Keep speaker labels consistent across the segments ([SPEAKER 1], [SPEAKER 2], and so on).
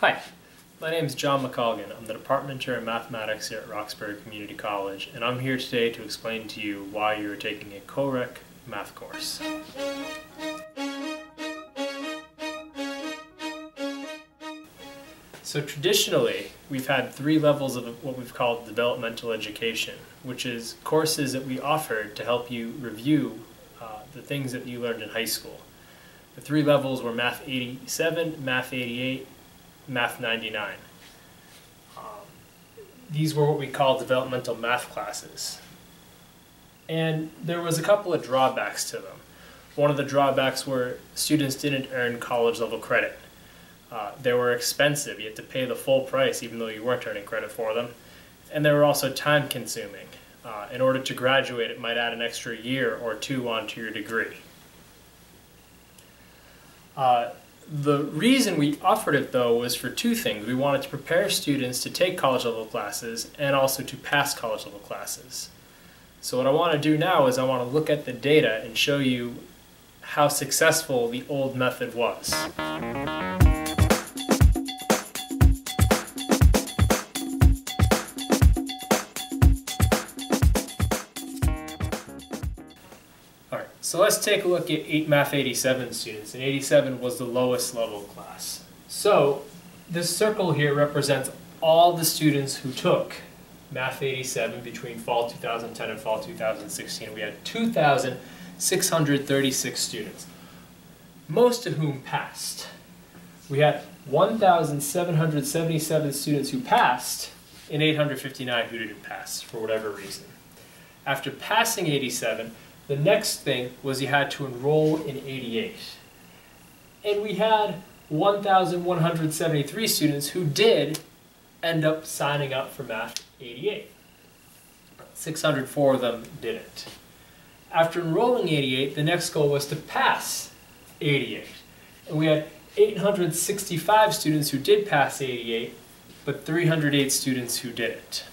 [SPEAKER 1] Hi, my name is John McColgan. I'm the Department Chair in Mathematics here at Roxbury Community College, and I'm here today to explain to you why you're taking a co-req math course. So traditionally, we've had three levels of what we've called developmental education, which is courses that we offered to help you review the things that you learned in high school. The three levels were Math 87, Math 88, Math 99. These were what we call developmental math classes. And there was a couple of drawbacks to them. One of the drawbacks were students didn't earn college level credit. They were expensive. You had to pay the full price even though you weren't earning credit for them. And they were also time consuming. In order to graduate, it might add an extra year or two onto your degree. The reason we offered it, though, was for two things. We wanted to prepare students to take college-level classes and also to pass college-level classes. So what I want to do now is I want to look at the data and show you how successful the old method was. So let's take a look at Math 87 students, and 87 was the lowest level class. So this circle here represents all the students who took Math 87 between fall 2010 and fall 2016. We had 2,636 students, most of whom passed. We had 1,777 students who passed and 859 who didn't pass for whatever reason. After passing 87, the next thing was you had to enroll in 88. And we had 1,173 students who did end up signing up for Math 88. 604 of them didn't. After enrolling 88, the next goal was to pass 88. And we had 865 students who did pass 88, but 308 students who didn't.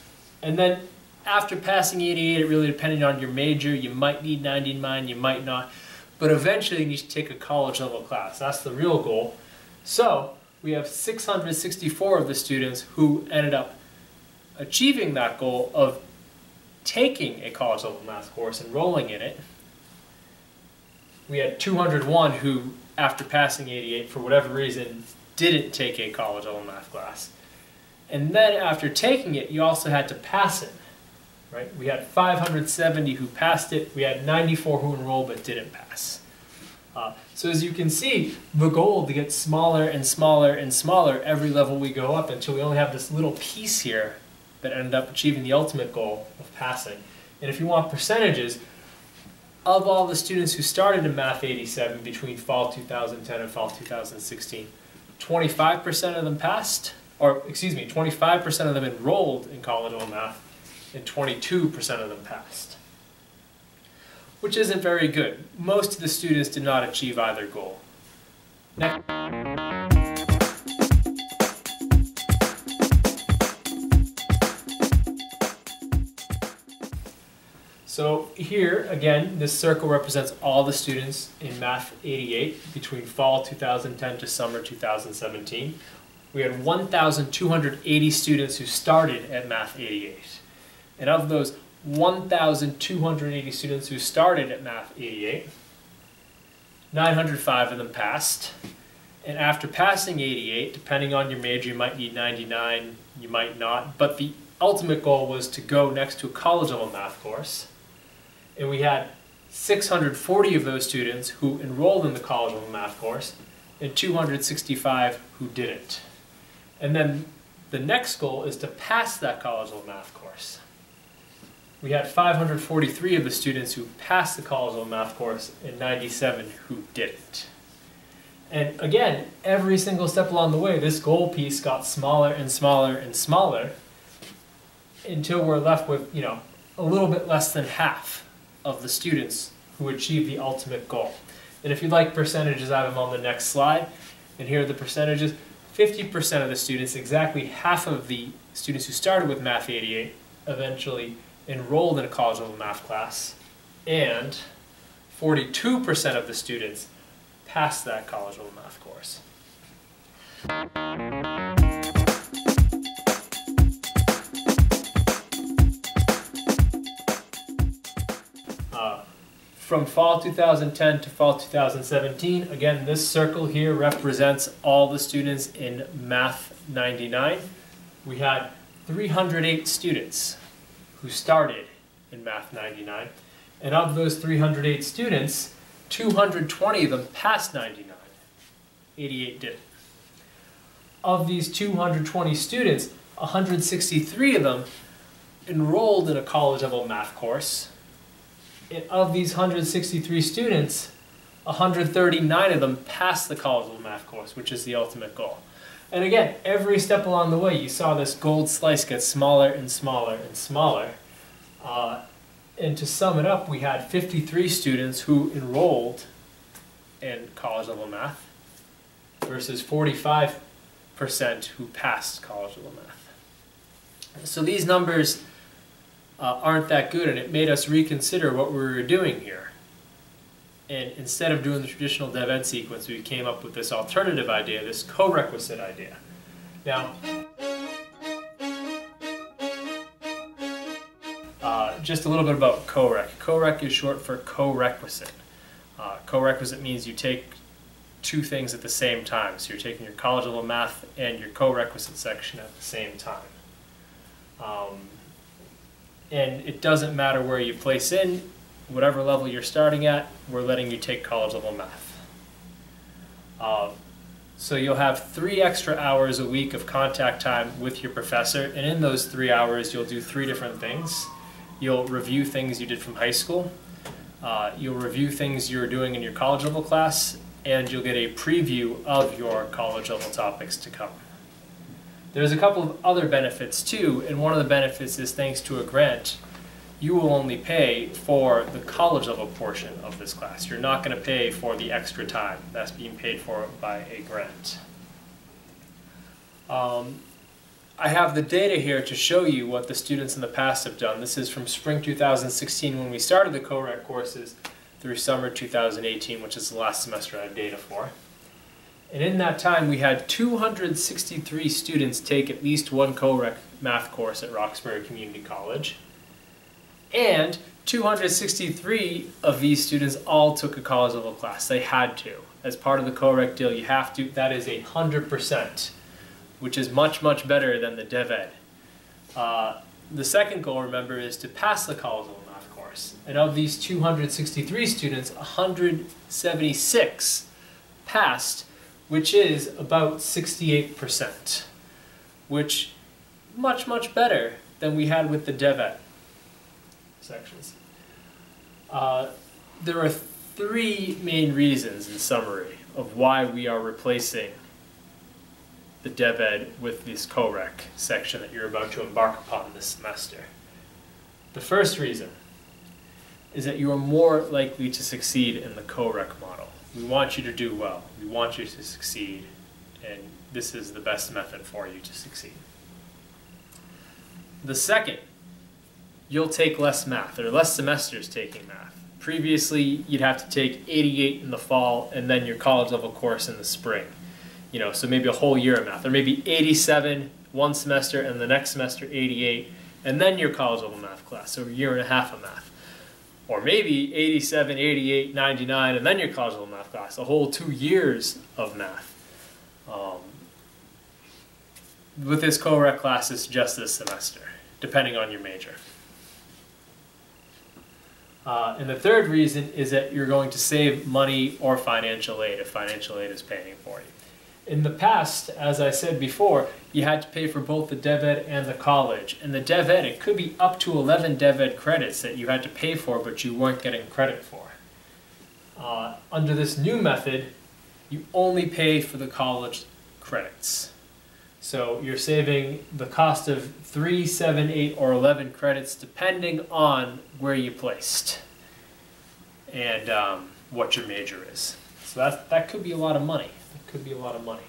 [SPEAKER 1] And then after passing 88, it really depended on your major. You might need 99, you might not. But eventually you need to take a college level class. That's the real goal. So we have 664 of the students who ended up achieving that goal of taking a college level math course, enrolling in it. We had 201 who, after passing 88, for whatever reason, didn't take a college level math class. And then after taking it, you also had to pass it. Right? We had 570 who passed it. We had 94 who enrolled but didn't pass. So as you can see, the goal to get smaller and smaller and smaller every level we go up until we only have this little piece here that ended up achieving the ultimate goal of passing. And if you want percentages, of all the students who started in Math 87 between fall 2010 and fall 2016, 25% of them passed, or excuse me, 25% of them enrolled in college level math, and 22% of them passed, which isn't very good. Most of the students did not achieve either goal. Next. So here, again, this circle represents all the students in Math 88 between fall 2010 to summer 2017. We had 1,280 students who started at Math 88. And of those 1,280 students who started at Math 88, 905 of them passed. And after passing 88, depending on your major, you might need 99, you might not. But the ultimate goal was to go next to a college level math course. And we had 640 of those students who enrolled in the college level math course and 265 who didn't. And then the next goal is to pass that college level math course. We had 543 of the students who passed the college level math course and 97 who didn't. And again, every single step along the way, this goal piece got smaller and smaller and smaller until we're left with, a little bit less than half of the students who achieved the ultimate goal. And if you'd like percentages, I have them on the next slide. And here are the percentages. 50% of the students, exactly half of the students who started with Math 88, eventually enrolled in a college level math class, and 42% of the students passed that college level math course. from fall 2010 to fall 2017, again, this circle here represents all the students in Math 99. We had 308 students who started in Math 99, and of those 308 students, 220 of them passed 99. 88 didn't. Of these 220 students, 163 of them enrolled in a college-level math course. And of these 163 students, 139 of them passed the college-level math course, which is the ultimate goal. And again, every step along the way, you saw this gold slice get smaller and smaller and smaller. And to sum it up, we had 53 students who enrolled in college-level math versus 45% who passed college-level math. So these numbers aren't that good, and it made us reconsider what we were doing here. And instead of doing the traditional Dev Ed sequence, we came up with this alternative idea, this co-requisite idea. Now, just a little bit about co-req. Co-req is short for co-requisite. Co-requisite means you take two things at the same time. So you're taking your college-level math and your co-requisite section at the same time. And it doesn't matter where you place in, whatever level you're starting at, we're letting you take college-level math. So you'll have 3 extra hours a week of contact time with your professor, and in those 3 hours you'll do 3 different things. You'll review things you did from high school, you'll review things you're doing in your college-level class, and you'll get a preview of your college-level topics to come. There's a couple of other benefits too, and one of the benefits is thanks to a grant, you will only pay for the college-level portion of this class. You're not going to pay for the extra time. That's being paid for by a grant. I have the data here to show you what the students in the past have done. This is from spring 2016 when we started the co-req courses through summer 2018, which is the last semester I have data for. And in that time, we had 263 students take at least one co-req math course at Roxbury Community College. And 263 of these students all took a college-level class. They had to. As part of the co-req deal, you have to. That is 100%, which is much, much better than the Dev Ed. The second goal, remember, is to pass the college-level math course. And of these 263 students, 176 passed, which is about 68%, which much, much better than we had with the Dev Ed sections. There are 3 main reasons, in summary, of why we are replacing the Dev Ed with this co-req section that you're about to embark upon this semester. The first reason is that you are more likely to succeed in the co-req model. We want you to do well. We want you to succeed, and this is the best method for you to succeed. The second, you'll take less math. There are less semesters taking math. Previously, you'd have to take 88 in the fall and then your college-level course in the spring. You know, so maybe a whole year of math. Or maybe 87 one semester and the next semester 88, and then your college-level math class, so a year and a half of math. Or maybe 87, 88, 99, and then your college-level math class, a whole 2 years of math. With this co-req class, it's just this semester, depending on your major. And the third reason is that you're going to save money or financial aid if financial aid is paying for you. In the past, as I said before, you had to pay for both the Dev Ed and the college. And the Dev Ed, it could be up to 11 Dev Ed credits that you had to pay for, but you weren't getting credit for. Under this new method, you only pay for the college credits. So you're saving the cost of 3, 7, 8, or 11 credits depending on where you placed and what your major is. So that could be a lot of money. It could be a lot of money.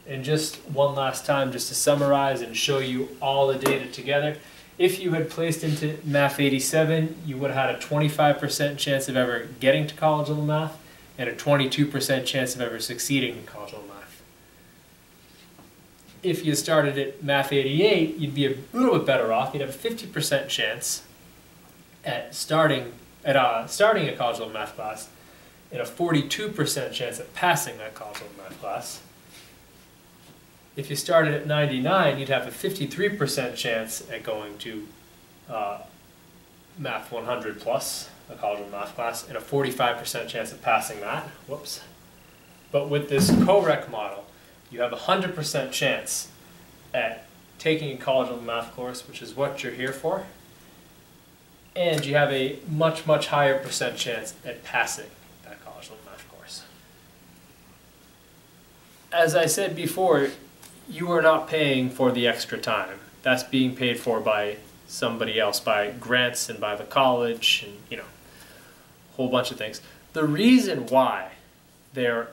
[SPEAKER 1] And just one last time, just to summarize and show you all the data together, if you had placed into Math 87, you would have had a 25% chance of ever getting to college-level math and a 22% chance of ever succeeding in college-level math. If you started at Math 88, you'd be a little bit better off. You'd have a 50% chance at starting at starting a college level math class, and a 42% chance at passing that college level math class. If you started at 99, you'd have a 53% chance at going to Math 100 plus, a college level math class, and a 45% chance of passing that. Whoops. But with this co-req model, you have a 100% chance at taking a college level math course, which is what you're here for, and you have a much, much higher percent chance at passing that college level math course. As I said before, you are not paying for the extra time. That's being paid for by somebody else, by grants and by the college, and a whole bunch of things. The reason why they're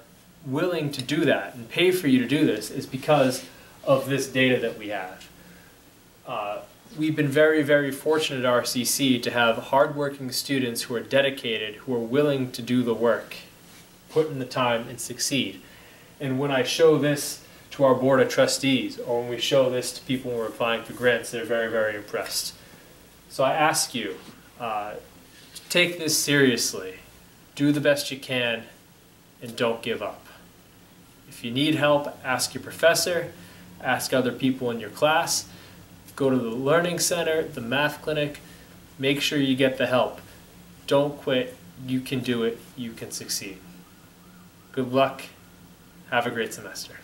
[SPEAKER 1] willing to do that and pay for you to do this is because of this data that we have. We've been very, very fortunate at RCC to have hardworking students who are dedicated, who are willing to do the work, put in the time, and succeed. And when I show this to our board of trustees, or when we show this to people when we're applying for grants, they're very, very impressed. So I ask you, take this seriously, do the best you can, and don't give up. If you need help, ask your professor, ask other people in your class, go to the learning center, the math clinic, make sure you get the help. Don't quit, you can do it, you can succeed. Good luck, have a great semester.